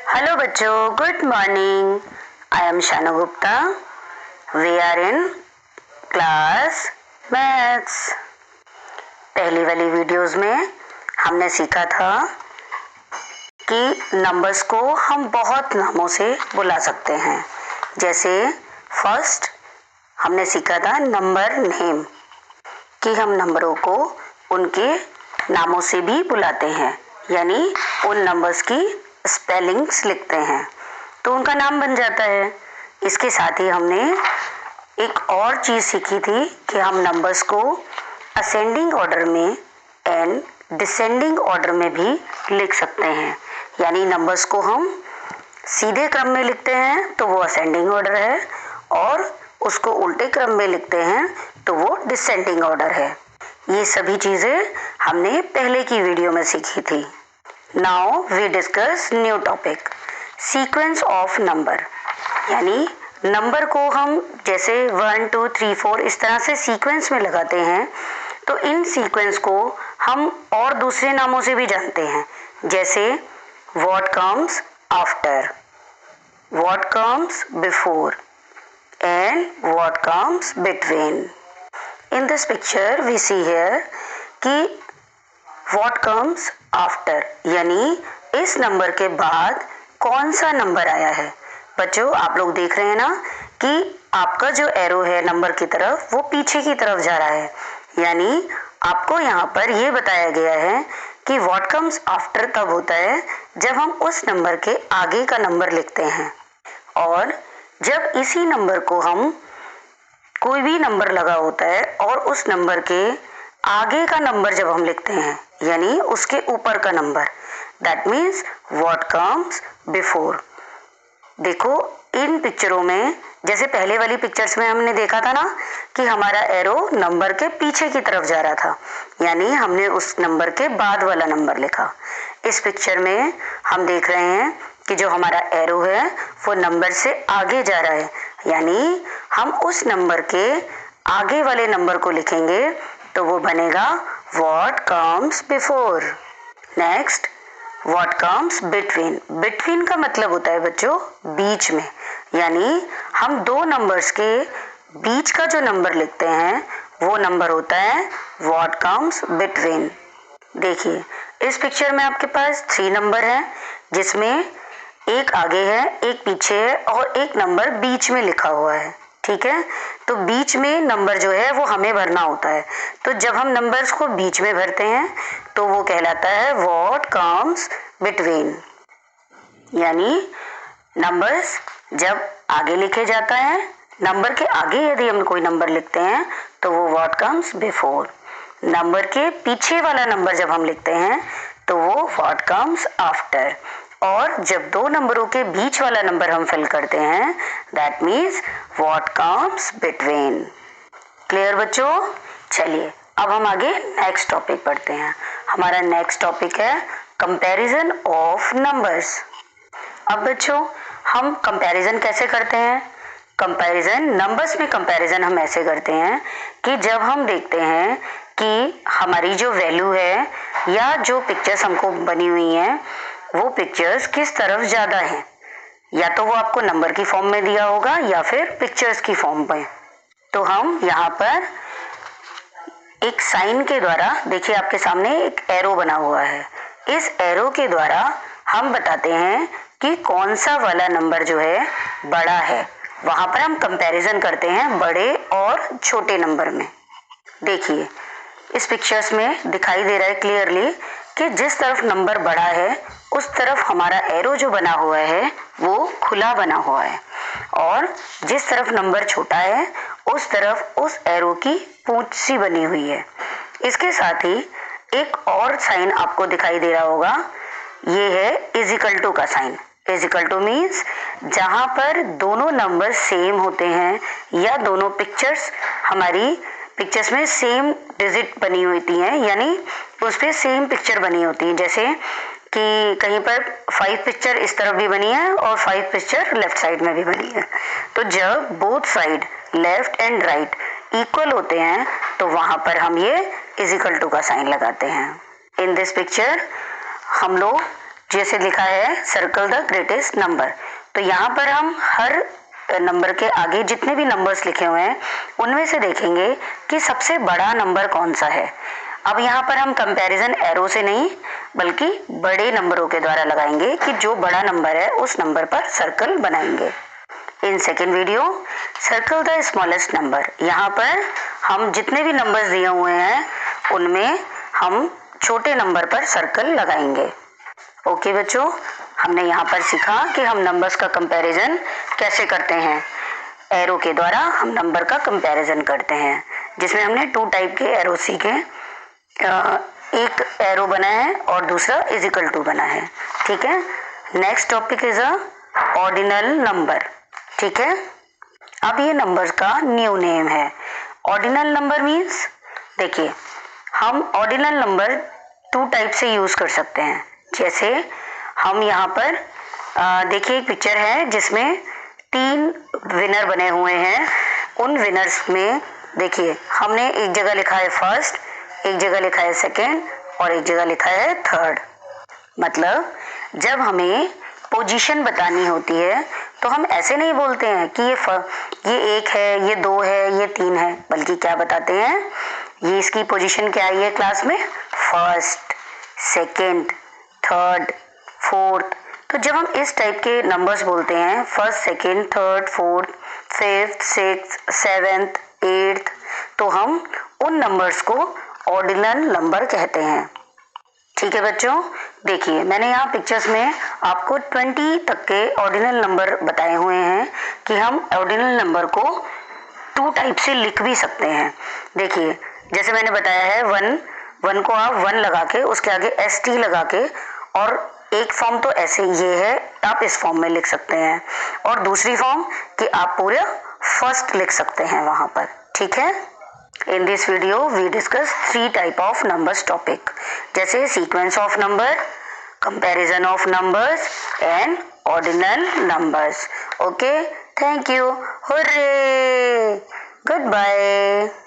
Hello बच्चों, good morning. I am Shanu Gupta. We are in class maths. पहली वाली videos में हमने सीखा था कि नंबर्स को हम बहुत नामों से बुला सकते हैं। जैसे फर्स्ट हमने सीखा था नंबर नेम, कि हम नंबरों को उनके नामों से भी बुलाते हैं, यानी उन नंबर्स की स्पेलिंग्स लिखते हैं तो उनका नाम बन जाता है। इसके साथ ही हमने एक और चीज सीखी थी कि हम नंबर्स को असेंडिंग ऑर्डर में एंड डिसेंडिंग ऑर्डर में भी लिख सकते हैं। यानी नंबर्स को हम सीधे क्रम में लिखते हैं तो वो असेंडिंग ऑर्डर है, और उसको उल्टे क्रम में लिखते हैं तो वो डिसेंडिंग ऑर्डर है। ये सभी चीजें हमने पहले की वीडियो में सीखी थी। Now we discuss new topic, sequence of number. यानी नंबर को हम जैसे 1 2 3 4 इस तरह से सीक्वेंस में लगाते हैं, तो इन सीक्वेंस को हम और दूसरे नामों से भी जानते हैं। जैसे what comes after, what comes before and what comes between. In this picture we see here कि व्हाट कम्स आफ्टर, यानी इस नंबर के बाद कौन सा नंबर आया है। बच्चों, आप लोग देख रहे हैं ना कि आपका जो एरो है नंबर की तरफ, वो पीछे की तरफ जा रहा है। यानी आपको यहाँ पर ये बताया गया है कि व्हाट कम्स आफ्टर तब होता है जब हम उस नंबर के आगे का नंबर लिखते हैं, और जब इसी नंबर को हम कोई भी नंबर लगा होता है और उस नंबर के आगे का नंबर जब हम लिखते हैं, यानी उसके ऊपर का number, that means what comes before. देखो इन पिक्चरों में, जैसे पहले वाली पिक्चर्स में हमने देखा था ना कि हमारा एरो नंबर के पीछे की तरफ जा रहा था, यानी हमने उस नंबर के बाद वाला नंबर लिखा। इस पिक्चर में हम देख रहे हैं कि जो हमारा एरो है वो नंबर से आगे जा रहा है, यानी हम उस नंबर के आगे वाले नंबर को लिखेंगे तो वो बनेगा what comes before. Next what comes between. Between का मतलब होता है बच्चों बीच में, यानी हम दो नंबर्स के बीच का जो नंबर लिखते हैं वो नंबर होता है व्हाट कम्स बिटवीन। देखिए इस पिक्चर में आपके पास 3 नंबर हैं, जिसमें एक आगे है, एक पीछे है और एक नंबर बीच में लिखा हुआ है। ठीक है, तो बीच में नंबर जो है वो हमें भरना होता है। तो जब हम नंबर्स को बीच में भरते हैं तो वो कहलाता है व्हाट कम्स बिटवीन। यानी नंबर्स जब आगे लिखे जाता है, नंबर के आगे यदि हम कोई नंबर लिखते हैं तो वो व्हाट कम्स बिफोर। नंबर के पीछे वाला नंबर जब हम लिखते हैं तो वो व्हाट कम्स आफ्टर। और जब दो नंबरों के बीच वाला नंबर हम फिल करते हैं, that means what comes between. Clear बच्चों? चलिए अब हम आगे नेक्स्ट टॉपिक पढ़ते हैं। हमारा नेक्स्ट टॉपिक है कंपैरिजन ऑफ नंबर्स। अब बच्चों हम कंपैरिजन कैसे करते हैं? कंपैरिजन नंबर्स में कंपैरिजन हम ऐसे करते हैं कि जब हम देखते हैं कि हमारी जो वैल्यू है या जो पिक्चर्स हमको बनी हुई हैं वो पिक्चर्स किस तरफ ज्यादा है, या तो वो आपको नंबर की फॉर्म में दिया होगा या फिर पिक्चर्स की फॉर्म में। तो हम यहाँ पर एक साइन के द्वारा, देखिए आपके सामने एक एरो बना हुआ है, इस एरो के द्वारा हम बताते हैं कि कौन सा वाला नंबर जो है बड़ा है। वहां पर हम कंपैरिजन करते हैं बड़े और छोटे नंबर में। देखिए इस पिक्चर्स में दिखाई दे रहा है क्लियरली कि जिस तरफ नंबर बड़ा है उस तरफ हमारा एरो जो बना हुआ है वो खुला बना हुआ है, और जिस तरफ नंबर छोटा है उस तरफ उस एरो की पूंछ सी बनी हुई है। इसके साथ ही एक और साइन आपको दिखाई दे रहा होगा, ये है इजिकल टू का साइन। इजिकल टू मीन्स जहां पर दोनों नंबर सेम होते हैं या दोनों पिक्चर्स हमारी पिक्चर्स में सेम डिजिट बनी होती हैं, यानी उस पर सेम पिक्चर बनी होती है। जैसे कि कहीं पर 5 पिक्चर इस तरफ भी बनी है और 5 पिक्चर लेफ्ट साइड में भी बनी है। तो जब both side left and right equal होते हैं तो वहां पर हम ये इजिकल टू का साइन लगाते हैं। इन दिस पिक्चर हम लोग जैसे लिखा है सर्कल द ग्रेटेस्ट नंबर। तो यहाँ पर हम हर नंबर के आगे जितने भी नंबर्स लिखे हुए हैं उनमें से देखेंगे कि सबसे बड़ा नंबर कौन सा है। अब यहाँ पर हम कंपैरिजन एरो से नहीं बल्कि बड़े नंबरों के द्वारा लगाएंगे कि जो बड़ा नंबर है उस नंबर पर सर्कल बनाएंगे। In second video circle the smallest number. यहाँ पर हम जितने भी नंबर्स दिए हुए हैं उनमें हम छोटे नंबर पर सर्कल लगाएंगे। ओके बच्चों, हमने यहाँ पर सीखा कि हम नंबर्स का कंपैरिजन कैसे करते हैं। एरो के द्वारा हम नंबर का कंपैरिजन करते हैं, जिसमें हमने 2 टाइप के एरो सीखे। एक एरो बना है और दूसरा इज इक्वल टू बना है। ठीक है, next topic is a ordinal number. ठीक है, अब ये नंबर्स का न्यू नेम है। ऑर्डिनल नंबर मीन्स, देखिए हम ऑर्डिनल नंबर 2 टाइप से यूज कर सकते हैं। जैसे हम यहाँ पर देखिए एक पिक्चर है जिसमें 3 विनर बने हुए हैं। उन विनर्स में देखिए हमने एक जगह लिखा है फर्स्ट, एक जगह लिखा है सेकेंड और एक जगह लिखा है थर्ड। मतलब जब हमें पोजीशन बतानी होती है तो हम ऐसे नहीं बोलते हैं कि ये 1 है, ये 2 है, ये 3 है, बल्कि क्या बताते हैं, ये इसकी पोजीशन क्या आई है क्लास में, फर्स्ट, सेकेंड, थर्ड, फोर्थ। तो जब हम इस टाइप के नंबर्स बोलते हैं first, second, third, fourth, fifth, sixth, seventh, eighth, तो हम उन नंबर्स को ऑर्डिनल नंबर कहते हैं। ठीक है बच्चों, देखिए मैंने यहाँ पिक्चर्स में आपको 20 तक के ऑर्डिनल नंबर बताए हुए हैं कि हम ऑर्डिनल नंबर को 2 टाइप से लिख भी सकते हैं। देखिए जैसे मैंने बताया है 1 को आप 1 लगा के उसके आगे ST लगा के, और एक फॉर्म तो ऐसे ये है, आप इस फॉर्म में लिख सकते हैं, और दूसरी फॉर्म कि आप पूरा फर्स्ट लिख सकते हैं वहां पर। ठीक है, in this video we discuss 3 type of numbers topic, जैसे sequence of number, comparison of numbers and ordinal numbers. Okay, thank you, hurray, good bye.